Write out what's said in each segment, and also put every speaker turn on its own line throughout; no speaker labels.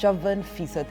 54%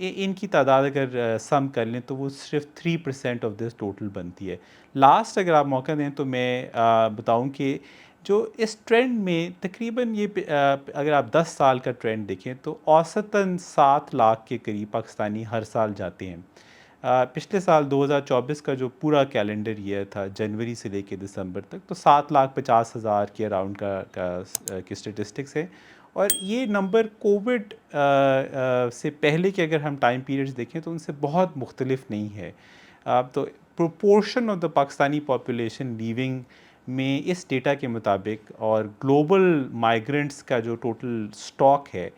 ان کی تعداد اگر سم کر لیں تو وہ صرف 3% آف دس ٹوٹل بنتی ہے. لاسٹ اگر آپ موقع دیں تو میں بتاؤں کہ جو اس ٹرینڈ میں تقریباً یہ اگر آپ 10 سال کا ٹرینڈ دیکھیں تو اوسطاً 7 لاکھ کے قریب پاکستانی ہر سال جاتے ہیں. پچھلے سال 2024 کا جو پورا کیلنڈر ایئر تھا جنوری سے لے کے دسمبر تک تو 7,50,000 کے اراؤنڈ کی اسٹیٹسٹکس ہے. اور یہ نمبر کووڈ سے پہلے کے اگر ہم ٹائم پیریڈز دیکھیں تو ان سے بہت مختلف نہیں ہے. تو proportion of the Pakistani population living میں اس ڈیٹا کے مطابق اور گلوبل مائیگرنٹس کا جو ٹوٹل سٹاک ہے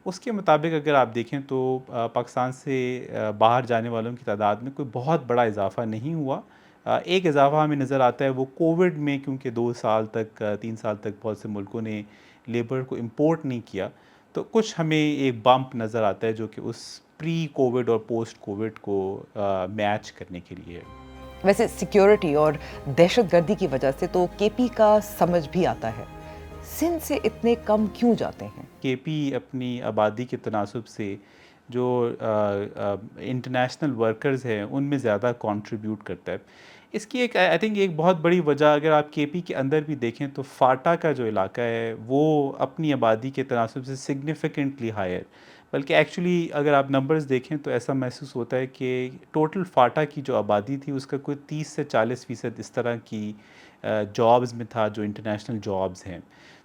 اس کے مطابق اگر آپ دیکھیں تو پاکستان سے باہر جانے والوں کی تعداد میں کوئی بہت بڑا اضافہ نہیں ہوا. ایک اضافہ ہمیں نظر آتا ہے وہ کووڈ میں، کیونکہ 2 سال تک 3 سال تک بہت سے ملکوں نے لیبر کو امپورٹ نہیں کیا تو کچھ ہمیں ایک بمپ نظر آتا ہے جو کہ اس پری کووڈ اور پوسٹ کووڈ کو میچ کرنے کے لیے ہے.
ویسے سیکیورٹی اور دہشت گردی کی وجہ سے تو کے پی کا سمجھ بھی آتا ہے، سندھ سے اتنے کم کیوں جاتے ہیں؟
کے پی اپنی آبادی کے تناسب سے جو انٹرنیشنل ورکرز ہیں ان میں زیادہ کنٹریبیوٹ کرتا ہے. اس کی ایک آئی تھنک ایک بہت بڑی وجہ اگر آپ کے پی کے اندر بھی دیکھیں تو فاٹا کا جو علاقہ ہے وہ اپنی آبادی کے تناسب سے سگنیفیکنٹلی ہائر، بلکہ ایکچولی اگر آپ نمبرز دیکھیں تو ایسا محسوس ہوتا ہے کہ ٹوٹل فاٹا کی جو آبادی تھی اس کا کوئی 30 سے 40% اس طرح کی جابز میں تھا جو انٹرنیشنل جابز ہیں.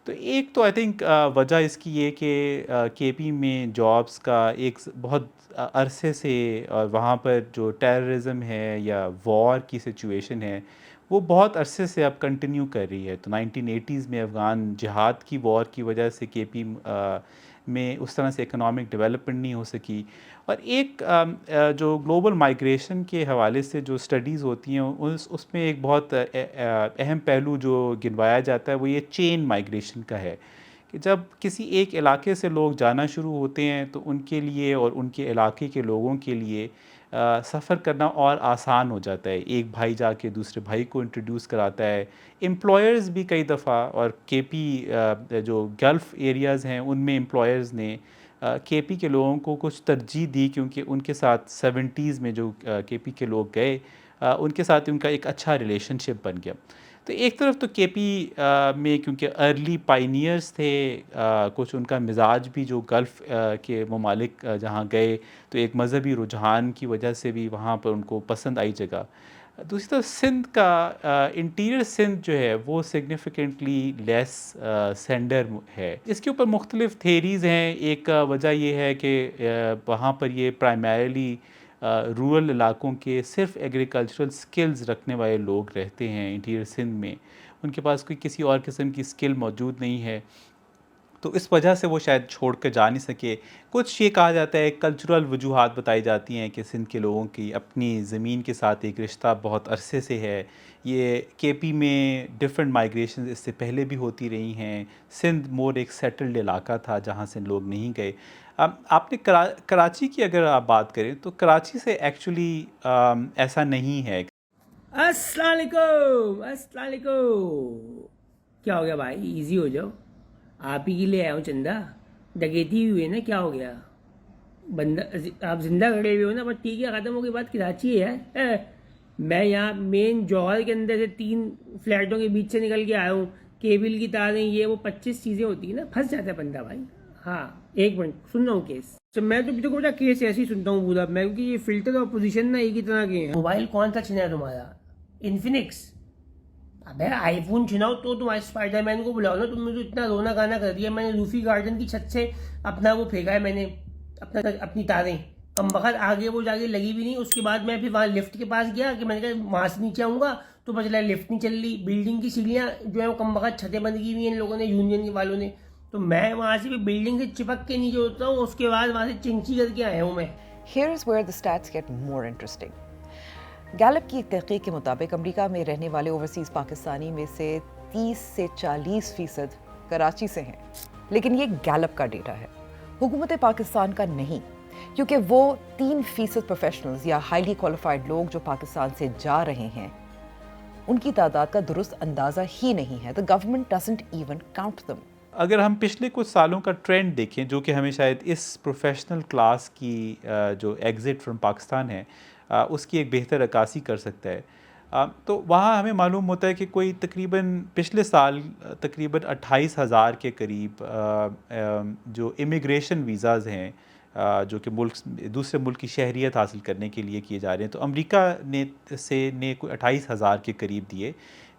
تو ایک تو آئی تھنک وجہ اس کی یہ کہ کے پی میں جابز کا ایک بہت عرصے سے اور وہاں پر جو ٹیررزم ہے یا وار کی سچویشن ہے وہ بہت عرصے سے اب کنٹینیو کر رہی ہے. تو 1980s میں افغان جہاد کی وار کی وجہ سے کے پی میں اس طرح سے اکنامک ڈیولپمنٹ نہیں ہو سکی. اور ایک جو گلوبل مائیگریشن کے حوالے سے جو سٹڈیز ہوتی ہیں اس میں ایک بہت اہم پہلو جو گنوایا جاتا ہے وہ یہ چین مائیگریشن کا ہے کہ جب کسی ایک علاقے سے لوگ جانا شروع ہوتے ہیں تو ان کے لیے اور ان کے علاقے کے لوگوں کے لیے سفر کرنا اور آسان ہو جاتا ہے. ایک بھائی جا کے دوسرے بھائی کو انٹروڈیوس کراتا ہے. امپلائرز بھی کئی دفعہ، اور کے پی جو گلف ایریاز ہیں ان میں امپلائرز نے کے پی کے لوگوں کو کچھ ترجیح دی کیونکہ ان کے ساتھ 70s میں جو کے پی کے لوگ گئے ان کے ساتھ ان کا ایک اچھا ریلیشن شپ بن گیا. تو ایک طرف تو کے پی میں کیونکہ ارلی پائنیئرز تھے، کچھ ان کا مزاج بھی جو گلف کے ممالک جہاں گئے تو ایک مذہبی رجحان کی وجہ سے بھی وہاں پر ان کو پسند آئی جگہ. دوسری طرف سندھ کا انٹیریئر سندھ جو ہے وہ سگنیفیکنٹلی لیس سینڈر ہے. اس کے اوپر مختلف تھیریز ہیں. ایک وجہ یہ ہے کہ وہاں پر یہ پرائمریلی رورل علاقوں کے صرف ایگریکلچرل سکلز رکھنے والے لوگ رہتے ہیں انٹیریئر سندھ میں، ان کے پاس کوئی کسی اور قسم کی سکل موجود نہیں ہے تو اس وجہ سے وہ شاید چھوڑ کر جا نہیں سکے. کچھ یہ کہا جاتا ہے کلچرل وجوہات بتائی جاتی ہیں کہ سندھ کے لوگوں کی اپنی زمین کے ساتھ ایک رشتہ بہت عرصے سے ہے. یہ کے پی میں ڈفرینٹ مائیگریشن اس سے پہلے بھی ہوتی رہی ہیں. سندھ مور ایک سیٹلڈ علاقہ تھا جہاں سے لوگ نہیں گئے. آپ نے کراچی کی اگر آپ بات کریں تو کراچی سے ایکچولی ایسا نہیں ہے.
السلام علیکم، السلام علیکم. کیا ہو گیا بھائی؟ ایزی ہو جاؤ، آپ ہی کے لیے آیا ہوں. چندہ ڈکیتی ہوئی ہے نا، کیا ہو گیا؟ بندہ آپ زندہ کھڑے ہوئے ہو نا، بس ٹھیک ہے، ختم ہو گئی بات. کراچی ہے، میں یہاں مین جوہر کے اندر سے 3 فلیٹوں کے بیچ سے نکل کے آیا ہوں. کیبل کی تاریں، یہ وہ 25 چیزیں ہوتی ہیں نا، پھنس جاتا ہے بندہ بھائی. ہاں ایک منٹ سن رہا ہوں کیس. میں تو بیٹا کیس ایسے ہی سنتا ہوں پورا میں، کیونکہ یہ فلٹر اور پوزیشن نا ایک ہی طرح کے ہیں. موبائل کون سا چھنا ہے تمہارا؟ انفینکس؟ ابے آئی فون چھناؤ تو تم اسپائڈر مین کو بلاؤ نا. تم نے تو اتنا رونا گانا کر دیا. میں نے روفی گارڈن کی چھت سے اپنا وہ پھینکا ہے، میں نے اپنی تاریں. کم بخت آگے وہ جا کے لگی بھی نہیں. اس کے بعد میں پھر وہاں لفٹ کے پاس گیا کہ میں نے کہا وہاں سے نیچے آؤں گا تو پتہ چلا لفٹ نہیں چل رہی. بلڈنگ کی سیڑھیاں جو ہے وہ کم بخت چھتیں بند کی ہوئی ہیں ان لوگوں نے، یونین کے والوں نے. تو میں وہاں سے بھی بلڈنگ سے چپک کے نیچے ہوتا ہوں. اس کے بعد وہاں سے چنچی کر کے آیا ہوں میں.
Here is where the stats get more interesting. Gallup کی ایک تحقیق کے مطابق امریکہ میں رہنے والے اوورسیز پاکستانی میں سے 30 سے 40% کراچی سے ہیں. لیکن یہ گیلپ کا ڈیٹا ہے، حکومت پاکستان کا نہیں، کیونکہ وہ 3% پروفیشنلز یا ہائیلی کوالیفائڈ لوگ جو پاکستان سے جا رہے ہیں ان کی تعداد کا درست اندازہ ہی نہیں ہے. The government doesn't even count them.
اگر ہم پچھلے کچھ سالوں کا ٹرینڈ دیکھیں جو کہ ہمیں شاید اس پروفیشنل کلاس کی جو ایگزٹ فرام پاکستان ہے اس کی ایک بہتر عکاسی کر سکتا ہے، تو وہاں ہمیں معلوم ہوتا ہے کہ کوئی تقریباً پچھلے سال تقریباً 28,000 کے قریب جو امیگریشن ویزاز ہیں جو کہ دوسرے ملک کی شہریت حاصل کرنے کے لیے کیے جا رہے ہیں، تو امریکہ نے کوئی 28,000 کے قریب دیے،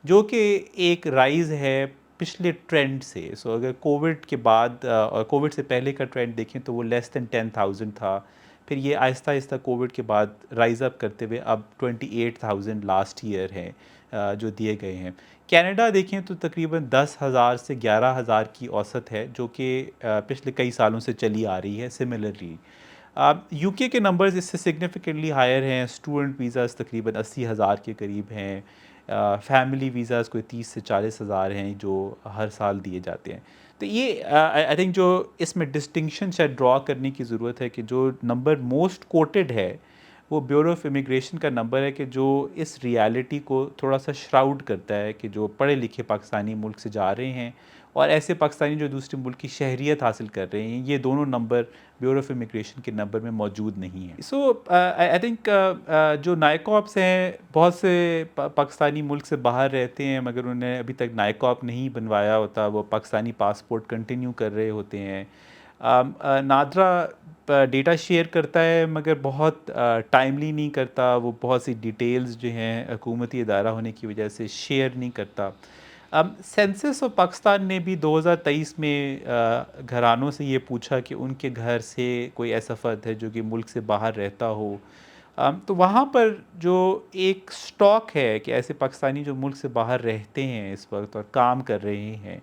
جو کہ ایک رائز ہے پچھلے ٹرینڈ سے. سو اگر کووڈ کے بعد اور کووڈ سے پہلے کا ٹرینڈ دیکھیں تو وہ لیس دین 10,000 تھا، پھر یہ آہستہ آہستہ کووڈ کے بعد رائز اپ کرتے ہوئے اب 28,000 لاسٹ ایئر ہے جو دیے گئے ہیں. کینیڈا دیکھیں تو تقریباً 10,000 سے 11,000 کی اوسط ہے، جو کہ پچھلے کئی سالوں سے چلی آ رہی ہے. سملرلی یو کے نمبرز اس سے سگنیفیکنٹلی ہائر ہیں. اسٹوڈنٹ ویزاز تقریباً 80,000 کے قریب ہیں، فیملی ویزاز کوئی 30 سے 40,000 ہیں جو ہر سال دیے جاتے ہیں. تو یہ آئی تھنک جو اس میں ڈسٹنکشن شاید ڈرا کرنے کی ضرورت ہے کہ جو نمبر موسٹ کوٹڈ ہے وہ بیورو آف امیگریشن کا نمبر ہے کہ جو اس ریالٹی کو تھوڑا سا شراؤڈ کرتا ہے کہ جو پڑھے لکھے پاکستانی ملک سے جا رہے ہیں اور ایسے پاکستانی جو دوسرے ملک کی شہریت حاصل کر رہے ہیں، یہ دونوں نمبر بیورو آف امیگریشن کے نمبر میں موجود نہیں ہیں. سو آئی تھنک جو نائکاپس ہیں بہت سے پاکستانی ملک سے باہر رہتے ہیں مگر انہیں ابھی تک نائکاپ نہیں بنوایا ہوتا، وہ پاکستانی پاسپورٹ کنٹینیو کر رہے ہوتے ہیں. نادرا ڈیٹا شیئر کرتا ہے مگر بہت ٹائملی نہیں کرتا، وہ بہت سی ڈیٹیلز جو ہیں حکومتی ادارہ ہونے کی وجہ سے شیئر نہیں کرتا. سینسس آف پاکستان نے بھی 2023 میں گھرانوں سے یہ پوچھا کہ ان کے گھر سے کوئی ایسا فرد ہے جو کہ ملک سے باہر رہتا ہو، تو وہاں پر جو ایک سٹاک ہے کہ ایسے پاکستانی جو ملک سے باہر رہتے ہیں اس وقت اور کام کر رہے ہیں،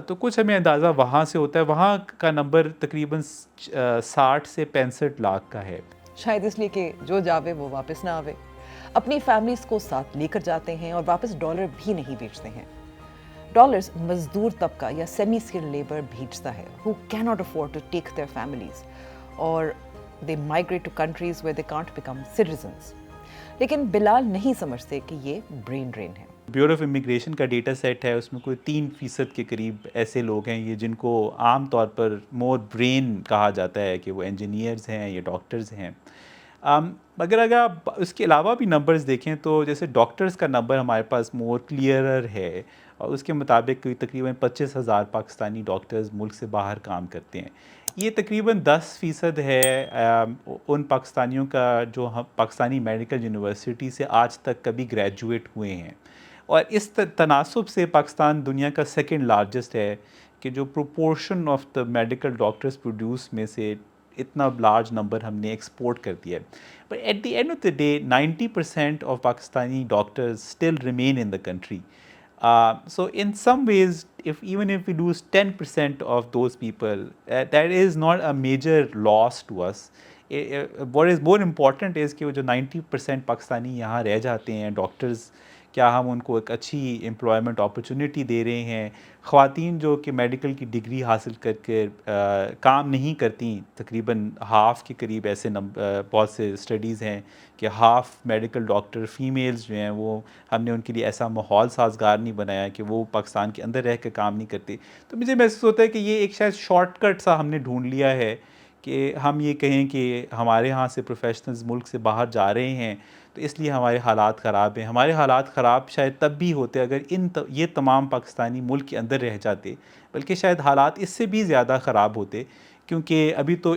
تو کچھ ہمیں اندازہ وہاں سے ہوتا ہے. وہاں کا نمبر تقریباً 60 سے 65 لاکھ کا ہے.
شاید اس لیے کہ جو جاوے وہ واپس نہ آوے، اپنی فیملیز کو ساتھ لے کر جاتے ہیں اور واپس ڈالر بھی نہیں بھیجتے ہیں. ڈالرز مزدور طبقہ یا سیمی اسکل لیبر بھیجتا ہے who cannot afford to take their families اور they migrate to countries where they can't become citizens. لیکن بلال نہیں سمجھتے کہ یہ برین ڈرین ہے.
بیورو آف امیگریشن کا ڈیٹا سیٹ ہے، اس میں کوئی 3% کے قریب ایسے لوگ ہیں یہ جن کو عام طور پر مور برین کہا جاتا ہے کہ وہ انجینئرز ہیں یا ڈاکٹرز ہیں. اگر آپ اس کے علاوہ بھی نمبرز دیکھیں تو جیسے ڈاکٹرز کا نمبر ہمارے پاس مور کلیئرر ہے اور اس کے مطابق کوئی تقریباً 25,000 پاکستانی ڈاکٹرز ملک سے باہر کام کرتے ہیں. یہ تقریباً 10% ہے ان پاکستانیوں کا جو پاکستانی میڈیکل یونیورسٹی سے آج تک کبھی گریجویٹ ہوئے ہیں، اور اس تناسب سے پاکستان دنیا کا سیکنڈ لارجسٹ ہے کہ جو proportion of the medical doctors produce میں سے اتنا لارج نمبر ہم نے ایکسپورٹ کر دیا ہے. But at the end of the day 90% of Pakistani doctors still remain in the country. So in some ways, even if we lose 10% of those people, that is not a major loss to us. What is more important is کہ وہ جو 90% پاکستانی یہاں رہ جاتے ہیں doctors, کیا ہم ان کو ایک اچھی امپلائمنٹ اپرچونٹی دے رہے ہیں. خواتین جو کہ میڈیکل کی ڈگری حاصل کر کے کام نہیں کرتی، تقریباً ہاف کے قریب ایسے بہت سے اسٹڈیز ہیں کہ ہاف میڈیکل ڈاکٹر فیمیلز جو ہیں وہ ہم نے ان کے لیے ایسا ماحول سازگار نہیں بنایا کہ وہ پاکستان کے اندر رہ کے کام نہیں کرتے. تو مجھے محسوس ہوتا ہے کہ یہ ایک شاید شارٹ کٹ سا ہم نے ڈھونڈ لیا ہے کہ ہم یہ کہیں کہ ہمارے ہاں سے پروفیشنلز ملک سے باہر جا رہے ہیں تو اس لیے ہمارے حالات خراب ہیں. ہمارے حالات خراب شاید تب بھی ہوتے اگر یہ تمام پاکستانی ملک کے اندر رہ جاتے، بلکہ شاید حالات اس سے بھی زیادہ خراب ہوتے، کیونکہ ابھی تو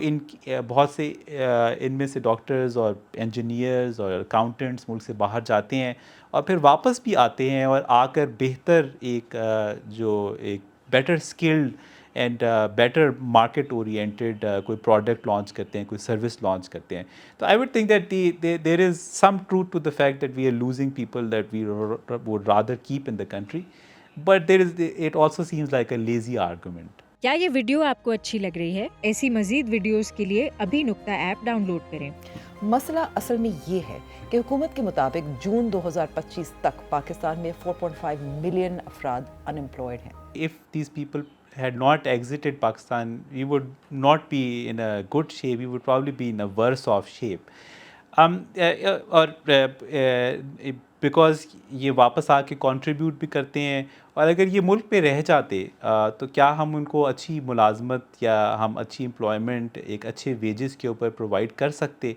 بہت سے ان میں سے ڈاکٹرز اور انجینئرز اور اکاؤنٹنٹس ملک سے باہر جاتے ہیں اور پھر واپس بھی آتے ہیں اور آ کر بہتر ایک better skilled and better market oriented کوئی پروڈکٹ لانچ کرتے ہیں، کوئی سروس لانچ کرتے ہیں. تو I would think that there is some truth to the fact that we are losing people that we would rather keep in the country, but it also seems like a lazy argument.
کیا یہ video آپ کو اچھی لگ رہی ہے؟ ایسی مزید ویڈیوز کے لیے ابھی نقطہ ایپ ڈاؤن لوڈ کریں.
مسئلہ اصل میں یہ ہے کہ حکومت کے مطابق جون 2025 تک پاکستان میں 4.5 ملین افراد ان امپلائڈ ہیں.
If these people had not exited Pakistan, we would not be in a good shape. We would probably be in a worse off shape. اور بیکاز یہ واپس آ کے کنٹریبیوٹ بھی کرتے ہیں اور اگر یہ ملک پہ رہ جاتے تو کیا ہم ان کو اچھی ملازمت یا ہم اچھی امپلائمنٹ ایک اچھے ویجز کے اوپر پرووائڈ کر سکتے؟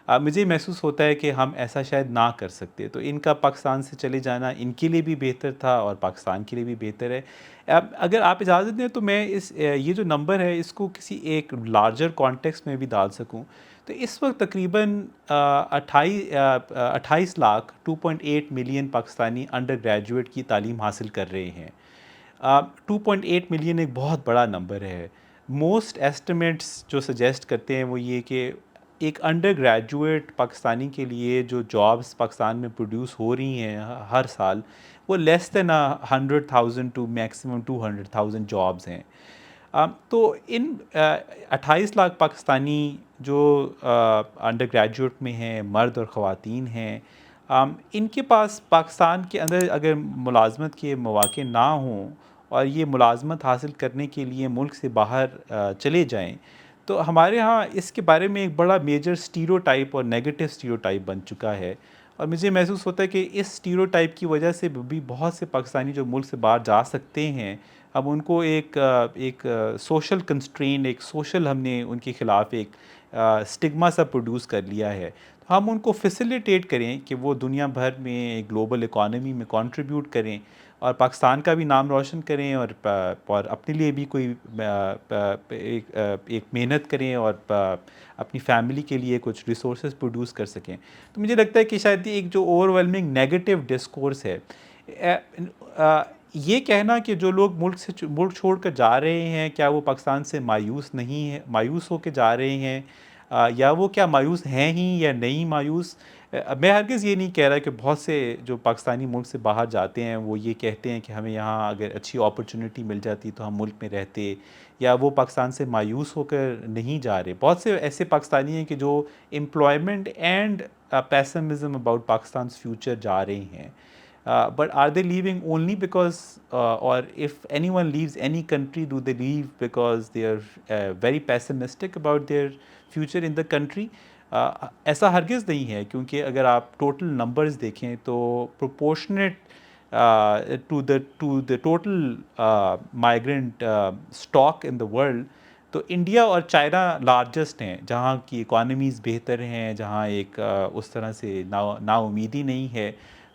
مجھے محسوس ہوتا ہے کہ ہم ایسا شاید نہ کر سکتے. تو ان کا پاکستان سے چلے جانا ان کے لیے بھی بہتر تھا اور پاکستان کے لیے بھی بہتر ہے. اگر آپ اجازت دیں تو میں یہ جو نمبر ہے اس کو کسی ایک لارجر کانٹیکس میں بھی ڈال سکوں. تو اس وقت تقریباً 28 lakh 2.8 million Pakistani under graduate کی تعلیم حاصل کر رہے ہیں. 2.8 ملین ایک بہت بڑا نمبر ہے. موسٹ ایسٹیمیٹس جو سجیسٹ کرتے ہیں وہ یہ کہ ایک انڈر گریجویٹ پاکستانی کے لیے جو جابس پاکستان میں پروڈیوس ہو رہی ہیں ہر سال وہ لیس دین 100,000 ٹو میکسیمم 200,000 جابس ہیں. تو ان 28 لاکھ پاکستانی جو انڈر گریجویٹ میں ہیں مرد اور خواتین ہیں ان کے پاس پاکستان کے اندر اگر ملازمت کے مواقع نہ ہوں اور یہ ملازمت حاصل کرنے کے لیے ملک سے باہر چلے جائیں تو ہمارے ہاں اس کے بارے میں ایک بڑا میجر اسٹیریوٹائپ اور نیگیٹو اسٹیریوٹائپ بن چکا ہے. اور مجھے محسوس ہوتا ہے کہ اس اسٹیریوٹائپ کی وجہ سے بھی بہت سے پاکستانی جو ملک سے باہر جا سکتے ہیں اب ان کو ایک سوشل کنسٹرین ایک سوشل ہم نے ان کے خلاف ایک اسٹگما سا پروڈیوس کر لیا ہے. تو ہم ان کو فیسیلیٹیٹ کریں کہ وہ دنیا بھر میں گلوبل اکانومی میں کنٹریبیوٹ کریں اور پاکستان کا بھی نام روشن کریں اور اپنے لیے بھی کوئی ایک محنت کریں اور اپنی فیملی کے لیے کچھ ریسورسز پروڈیوس کر سکیں. تو مجھے لگتا ہے کہ شاید ایک جو اوور ویلمنگ نیگیٹو ڈسکورس ہے یہ کہنا کہ جو لوگ ملک چھوڑ کر جا رہے ہیں کیا وہ پاکستان سے مایوس نہیں ہیں مایوس ہو کے جا رہے ہیں یا وہ کیا مایوس ہیں ہی یا نہیں مایوس. میں ہرگز یہ نہیں کہہ رہا کہ بہت سے جو پاکستانی ملک سے باہر جاتے ہیں وہ یہ کہتے ہیں کہ ہمیں یہاں اگر اچھی اپرچونٹی مل جاتی تو ہم ملک میں رہتے یا وہ پاکستان سے مایوس ہو کر نہیں جا رہے. بہت سے ایسے پاکستانی ہیں کہ جو employment and pessimism about Pakistan's future جا رہے ہیں. But are they leaving only because or if anyone leaves any country do they leave because they are very pessimistic about their future in the country? ایسا ہرگز نہیں ہے کیونکہ اگر آپ ٹوٹل نمبرز دیکھیں تو proportionate to the total migrant stock in the world تو انڈیا اور چائنا لارجسٹ ہیں جہاں کی اکانومیز بہتر ہیں جہاں ایک اس طرح سے نا امیدی نہیں ہے.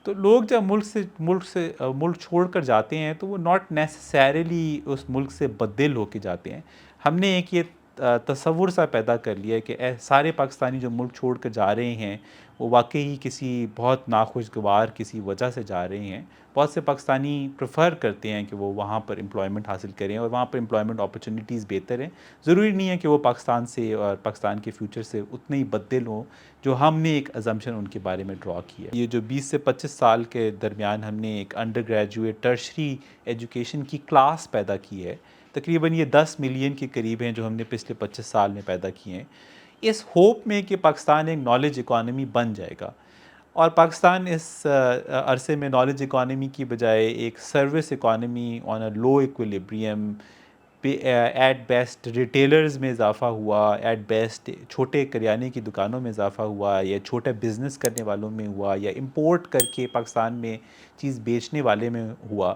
تو لوگ جب ملک چھوڑ کر جاتے ہیں تو وہ ناٹ نیسسریلی اس ملک سے بددل ہو کے جاتے ہیں. ہم نے ایک یہ تصور سا پیدا کر لیا ہے کہ سارے پاکستانی جو ملک چھوڑ کر جا رہے ہیں وہ واقعی کسی بہت ناخوشگوار کسی وجہ سے جا رہے ہیں. بہت سے پاکستانی پریفر کرتے ہیں کہ وہ وہاں پر امپلائمنٹ حاصل کریں اور وہاں پر امپلائمنٹ اپرچونیٹیز بہتر ہیں. ضروری نہیں ہے کہ وہ پاکستان سے اور پاکستان کے فیوچر سے اتنے ہی بددل ہوں جو ہم نے ایک ازمپشن ان کے بارے میں ڈرا کیا. یہ جو 20 سے 25 سال کے درمیان ہم نے ایک انڈر گریجویٹ ٹرشری ایجوکیشن کی کلاس پیدا کی ہے تقریباً یہ 10 ملین کے قریب ہیں جو ہم نے پچھلے 25 سال میں پیدا کیے ہیں اس ہوپ میں کہ پاکستان ایک نالج اکانومی بن جائے گا. اور پاکستان اس عرصے میں نالج اکانومی کی بجائے ایک service economy on a low equilibrium at best retailers میں اضافہ ہوا ایٹ بیسٹ چھوٹے کریانے کی دکانوں میں اضافہ ہوا یا چھوٹے بزنس کرنے والوں میں ہوا یا امپورٹ کر کے پاکستان میں چیز بیچنے والے میں ہوا.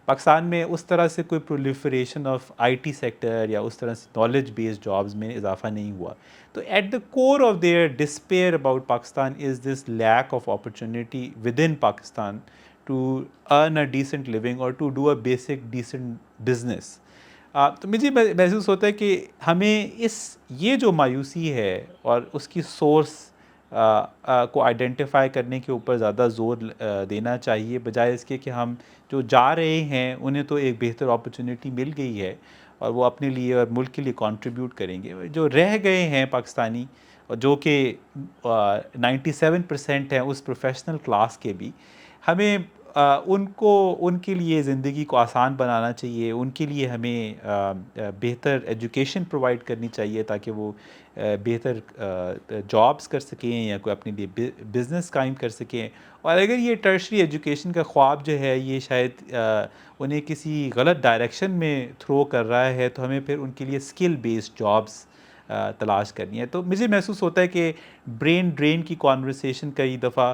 پاکستان میں اس طرح سے کوئی proliferation of I T sector یا اس طرح سے نالج بیسڈ جابز میں اضافہ نہیں ہوا. تو at the core of their despair about Pakistan is this lack of opportunity within Pakistan to earn a decent living اور to do a basic decent business. تو مجھے محسوس ہوتا ہے کہ ہمیں یہ جو مایوسی ہے اور اس کی سورس کو آئیڈینٹیفائی کرنے کے اوپر زیادہ زور دینا چاہیے بجائے اس کے کہ ہم جو جا رہے ہیں انہیں تو ایک بہتر اپرچونیٹی مل گئی ہے اور وہ اپنے لیے اور ملک کے لیے کنٹریبیوٹ کریں گے. جو رہ گئے ہیں پاکستانی اور جو کہ 97% ہیں اس پروفیشنل کلاس کے بھی ہمیں ان کے لیے زندگی کو آسان بنانا چاہیے. ان کے لیے ہمیں بہتر ایجوکیشن پرووائڈ کرنی چاہیے تاکہ وہ بہتر جابس کر سکیں یا کوئی اپنے لیے بزنس قائم کر سکیں. اور اگر یہ ٹرشری ایجوکیشن کا خواب جو ہے یہ شاید انہیں کسی غلط ڈائریکشن میں تھرو کر رہا ہے تو ہمیں پھر ان کے لیے اسکل بیسڈ جابس تلاش کرنی ہے. تو مجھے محسوس ہوتا ہے کہ برین ڈرین کی کانورسیشن کئی دفعہ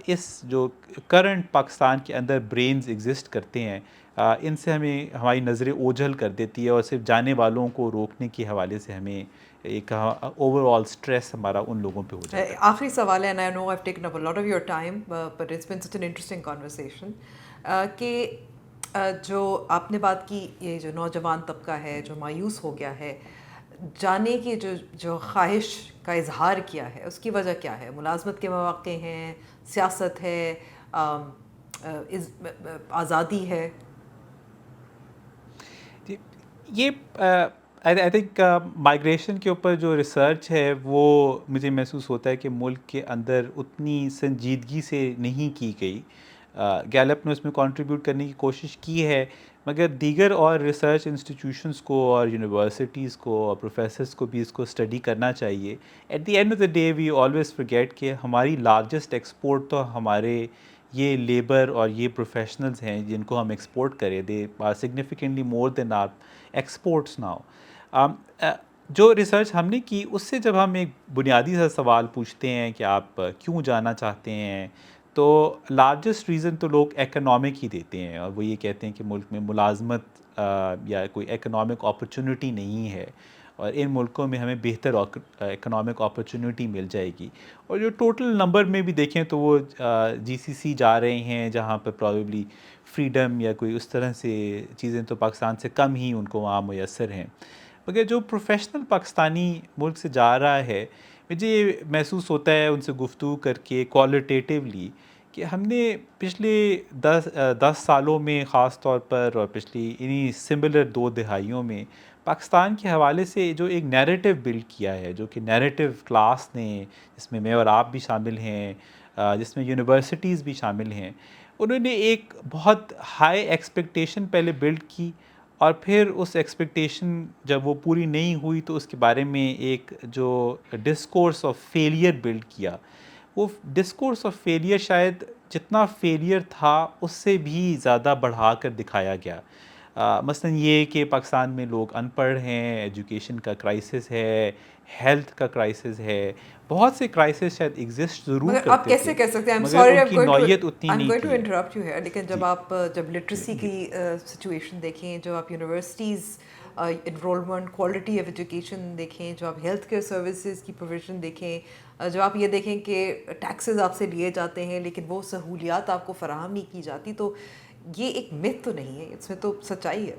اس جو کرنٹ پاکستان کے اندر برینز ایگزسٹ کرتے ہیں ان سے ہمیں ہماری نظریں اوجھل کر دیتی ہے, اور صرف جانے والوں کو روکنے کے حوالے سے ہمیں ایک اوور آل اسٹریس ہمارا ان لوگوں پہ ہو جاتا ہے.
آخری سوال ہے, and I know I've taken up a lot of your time, but it's been such an interesting conversation, کہ جو آپ نے بات کی, یہ جو نوجوان طبقہ ہے جو مایوس ہو گیا ہے, جانے کی جو خواہش کا اظہار کیا ہے, اس کی وجہ کیا ہے؟ ملازمت کے مواقع ہیں, سیاست ہے, آزادی ہے؟
یہ آئی تھنک مائگریشن کے اوپر جو ریسرچ ہے وہ مجھے محسوس ہوتا ہے کہ ملک کے اندر اتنی سنجیدگی سے نہیں کی گئی. گیلپ نے اس میں کنٹریبیوٹ کرنے کی کوشش کی ہے, مگر دیگر اور ریسرچ انسٹیٹیوشنس کو اور یونیورسٹیز کو اور پروفیسرس کو بھی اس کو اسٹڈی کرنا چاہیے. At the end of the day we always forget کہ ہماری لارجسٹ ایکسپورٹ تو ہمارے یہ لیبر اور یہ پروفیشنلز ہیں جن کو ہم ایکسپورٹ کریں. They are significantly more than our exports now. جو ریسرچ ہم نے کی اس سے جب ہم ایک بنیادی سا سوال پوچھتے ہیں کہ آپ کیوں جانا چاہتے ہیں, تو لارجسٹ ریزن تو لوگ اکنامک ہی دیتے ہیں, اور وہ یہ کہتے ہیں کہ ملک میں ملازمت یا کوئی اکنامک اپرچونٹی نہیں ہے, اور ان ملکوں میں ہمیں بہتر اکنامک اپرچونٹی مل جائے گی. اور جو ٹوٹل نمبر میں بھی دیکھیں تو وہ جی سی سی جا رہے ہیں جہاں پر پرابیبلی فریڈم یا کوئی اس طرح سے چیزیں تو پاکستان سے کم ہی ان کو وہاں میسر ہیں. مگر جو پروفیشنل پاکستانی ملک سے جا رہا ہے, مجھے یہ محسوس ہوتا ہے ان سے گفتگو کر کے کوالٹیٹیولی کہ ہم نے پچھلے 10 سالوں میں خاص طور پر اور پچھلی انہی سملر 2 دہائیوں میں پاکستان کے حوالے سے جو ایک نیریٹو بلڈ کیا ہے, جو کہ نیریٹو کلاس نے, جس میں اور آپ بھی شامل ہیں, جس میں یونیورسٹیز بھی شامل ہیں, انہوں نے ایک بہت ہائی ایکسپیکٹیشن پہلے بلڈ کی, اور پھر اس ایکسپیکٹیشن جب وہ پوری نہیں ہوئی تو اس کے بارے میں ایک جو ڈسکورس آف فیلئر بلڈ کیا. وہ ڈسکورس آف فیلئر شاید جتنا فیلئر تھا اس سے بھی زیادہ بڑھا کر دکھایا گیا. مثلا یہ کہ پاکستان میں لوگ ان پڑھ ہیں, ایجوکیشن کا کرائسس ہے, ہیلتھ کا کرائسس ہے, بہت سے کرائسس شاید ایگزسٹ ضرور کرتے تھے,
آپ کیسے کہہ سکتے ہیں؟
مگر ان کی نوعیت اتنی نہیں تھی.
انٹرپٹ یو ہے, لیکن جب لٹریسی کی سچویشن دیکھیں, جو آپ universities enrolment, quality of education دیکھیں, جو آپ ہیلتھ کیئر سروسز کی پروویژن دیکھیں, جو آپ یہ دیکھیں کہ ٹیکسز آپ سے لیے جاتے ہیں لیکن وہ سہولیات آپ کو فراہم نہیں کی جاتی, تو یہ ایک مت تو نہیں ہے, اس میں تو سچائی ہے.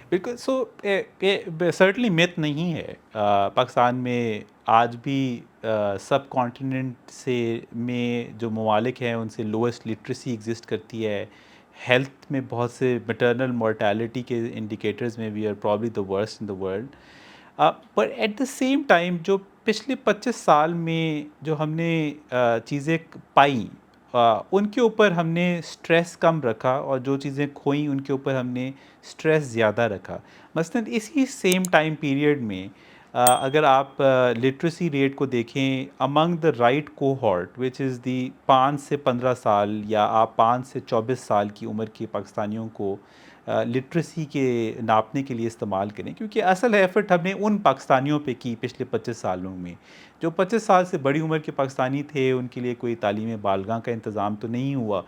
بالکل. سو سرٹنلی مت نہیں ہے. پاکستان میں آج بھی سب کانٹیننٹ سے میں جو ممالک ہیں ان سے لوئسٹ لٹریسی ایگزسٹ کرتی ہے. ہیلتھ میں بہت سے میٹرنل مورٹیلٹی کے انڈیکیٹرز میں we are probably the worst in the world. But at the same time جو پچھلے 25 سال میں جو ہم نے چیزیں پائیں ان کے اوپر ہم نے سٹریس کم رکھا, اور جو چیزیں کھوئیں ان کے اوپر ہم نے سٹریس زیادہ رکھا. مثلاً اسی سیم ٹائم پیریڈ میں اگر آپ لٹریسی ریٹ کو دیکھیں امنگ دا رائٹ کوہارٹ وچ از دی 5 سے 15 سال یا آپ 5 سے 24 سال کی عمر کے پاکستانیوں کو لٹریسی کے ناپنے کے لیے استعمال کریں, کیونکہ اصل ایفرٹ ہم نے ان پاکستانیوں پہ کی پچھلے 25 سالوں میں. جو 25 سال سے بڑی عمر کے پاکستانی تھے ان کے لیے کوئی تعلیم بالغاں کا انتظام تو نہیں ہوا.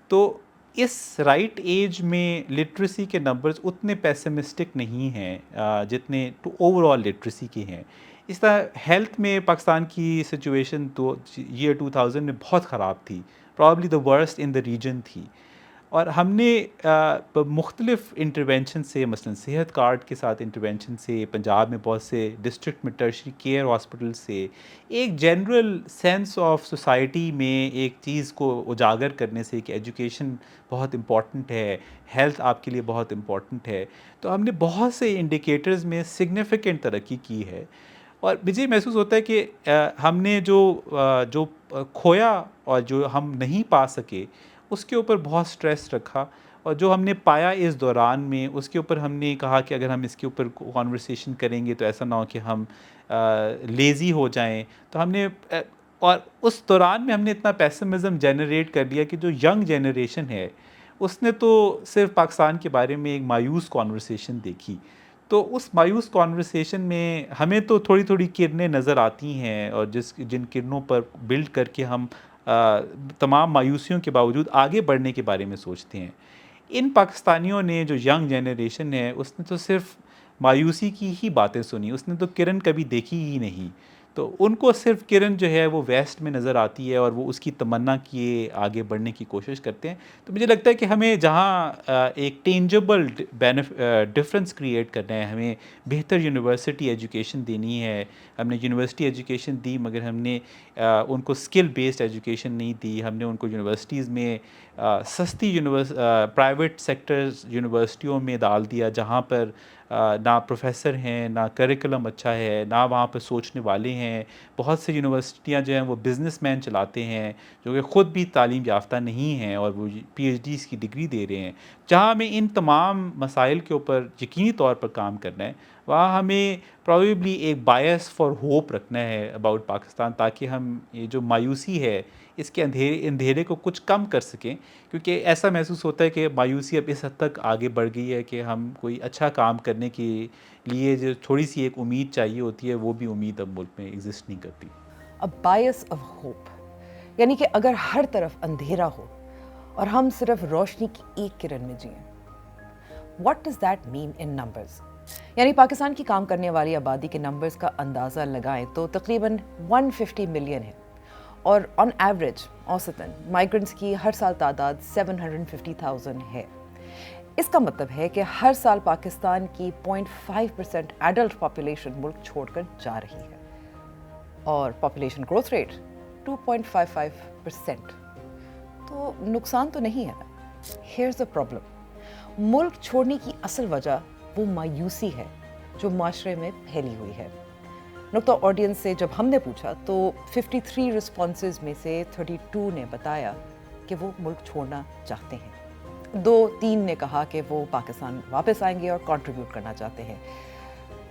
تو اس رائٹ ایج میں لٹریسی کے نمبرز اتنے پیسمسٹک نہیں ہیں جتنے اوور آل لٹریسی کے ہیں. اس طرح ہیلتھ میں پاکستان کی سچویشن تو ایئر 2000 میں بہت خراب تھی, probably the worst in the region تھی. اور ہم نے مختلف انٹرونشن سے, مثلا صحت کارڈ کے ساتھ انٹرونشن سے, پنجاب میں بہت سے ڈسٹرکٹ میں ٹرشری کیئر ہاسپٹل سے, ایک جنرل سینس آف سوسائٹی میں ایک چیز کو اجاگر کرنے سے کہ ایجوکیشن بہت امپورٹنٹ ہے, ہیلتھ آپ کے لیے بہت امپورٹنٹ ہے, تو ہم نے بہت سے انڈیکیٹرز میں سگنیفیکنٹ ترقی کی ہے. اور مجھے محسوس ہوتا ہے کہ ہم نے جو کھویا اور جو ہم نہیں پا سکے اس کے اوپر بہت سٹریس رکھا, اور جو ہم نے پایا اس دوران میں اس کے اوپر ہم نے کہا کہ اگر ہم اس کے اوپر کانورسیشن کریں گے تو ایسا نہ ہو کہ ہم لیزی ہو جائیں. تو ہم نے اور اس دوران میں ہم نے اتنا پیسمزم جنریٹ کر لیا کہ جو ینگ جنریشن ہے اس نے تو صرف پاکستان کے بارے میں ایک مایوس کانورسیشن دیکھی. تو اس مایوس کانورسیشن میں ہمیں تو تھوڑی تھوڑی کرنیں نظر آتی ہیں، اور جن کرنوں پر بلڈ کر کے ہم تمام مایوسیوں کے باوجود آگے بڑھنے کے بارے میں سوچتے ہیں. ان پاکستانیوں نے، جو ینگ جنریشن ہے، اس نے تو صرف مایوسی کی ہی باتیں سنی، اس نے تو کرن کبھی دیکھی ہی نہیں. تو ان کو صرف کرن جو ہے وہ ویسٹ میں نظر آتی ہے، اور وہ اس کی تمنا کیے آگے بڑھنے کی کوشش کرتے ہیں. تو مجھے لگتا ہے کہ ہمیں جہاں ایک ٹینجبل ڈفرینس کریٹ کرنا ہے، ہمیں بہتر یونیورسٹی ایجوکیشن دینی ہے. ہم نے یونیورسٹی ایجوکیشن دی، مگر ہم نے ان کو اسکل بیسڈ ایجوکیشن نہیں دی. ہم نے ان کو یونیورسٹیز میں سستی پرائیویٹ سیکٹرز یونیورسٹیوں میں ڈال دیا، جہاں پر نہ پروفیسر ہیں، نہ کریکولم اچھا ہے، نہ وہاں پہ سوچنے والے ہیں. بہت سے یونیورسٹیاں جو ہیں وہ بزنس مین چلاتے ہیں، جو کہ خود بھی تعلیم یافتہ نہیں ہیں، اور وہ پی ایچ ڈیز کی ڈگری دے رہے ہیں. جہاں ہمیں ان تمام مسائل کے اوپر یقینی طور پر کام کرنا ہے، وہاں ہمیں پروبیبلی ایک بائس فار ہوپ رکھنا ہے اباؤٹ پاکستان، تاکہ ہم یہ جو مایوسی ہے اس کے اندھیرے کو کچھ کم کر سکیں. کیونکہ ایسا محسوس ہوتا ہے کہ مایوسی اب اس حد تک آگے بڑھ گئی ہے کہ ہم کوئی اچھا کام کرنے کے لیے جو تھوڑی سی ایک امید چاہیے ہوتی ہے، وہ بھی امید اب ملک میں ایگزسٹ نہیں کرتی.
A bias of hope، یعنی کہ اگر ہر طرف اندھیرا ہو اور ہم صرف روشنی کی ایک کرن میں جئیں. What does that mean in numbers؟ یعنی پاکستان کی کام کرنے والی آبادی کے نمبرز کا اندازہ لگائیں تو تقریباً 150 ملین ہے، اور آن ایوریج اوسطاً مائیگرنٹس کی ہر سال تعداد 750,000 ہے. اس کا مطلب ہے کہ ہر سال پاکستان کی 0.5% ایڈلٹ پاپولیشن ملک چھوڑ کر جا رہی ہے، اور پاپولیشن گروتھ ریٹ 2.55%. تو نقصان تو نہیں ہے نا. ہیئرز the problem، ملک چھوڑنے کی اصل وجہ وہ مایوسی ہے جو معاشرے میں پھیلی ہوئی ہے. نقطہ آڈینس سے جب ہم نے پوچھا تو 53 رسپانسز میں سے 32 نے بتایا کہ وہ ملک چھوڑنا چاہتے ہیں. 2-3 نے کہا کہ وہ پاکستان واپس آئیں گے اور کنٹریبیوٹ کرنا چاہتے ہیں.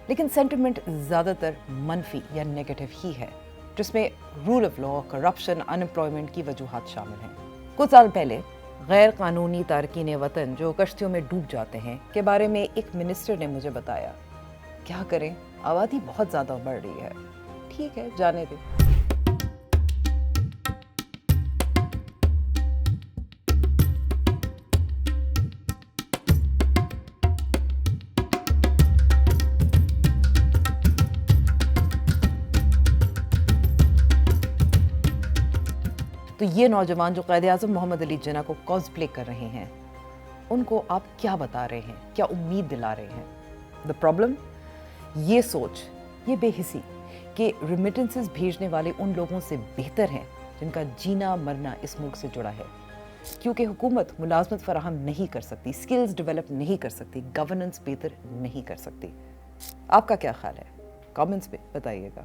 لیکن سینٹیمنٹ زیادہ تر منفی یا نیگیٹو ہی ہے، جس میں rule of law, corruption, unemployment کی وجوہات شامل ہیں. کچھ سال پہلے غیر قانونی تارکین وطن جو کشتیوں میں ڈوب جاتے ہیں کے بارے میں ایک منسٹر نے مجھے بتایا، کیا کریں، آبادی بہت زیادہ بڑھ رہی ہے، ٹھیک ہے جانے دیں. تو یہ نوجوان جو قائد اعظم محمد علی جناح کو کاز پلے کر رہے ہیں، ان کو آپ کیا بتا رہے ہیں، کیا امید دلا رہے ہیں؟ دا پرابلم، یہ سوچ، یہ بے حسی کہ ریمیٹنسز بھیجنے والے ان لوگوں سے بہتر ہیں جن کا جینا مرنا اس ملک سے جڑا ہے. کیونکہ حکومت ملازمت فراہم نہیں کر سکتی، سکلز ڈیولپ نہیں کر سکتی، گورننس بہتر نہیں کر سکتی. آپ کا کیا خیال ہے؟ کامنٹس پہ بتائیے گا.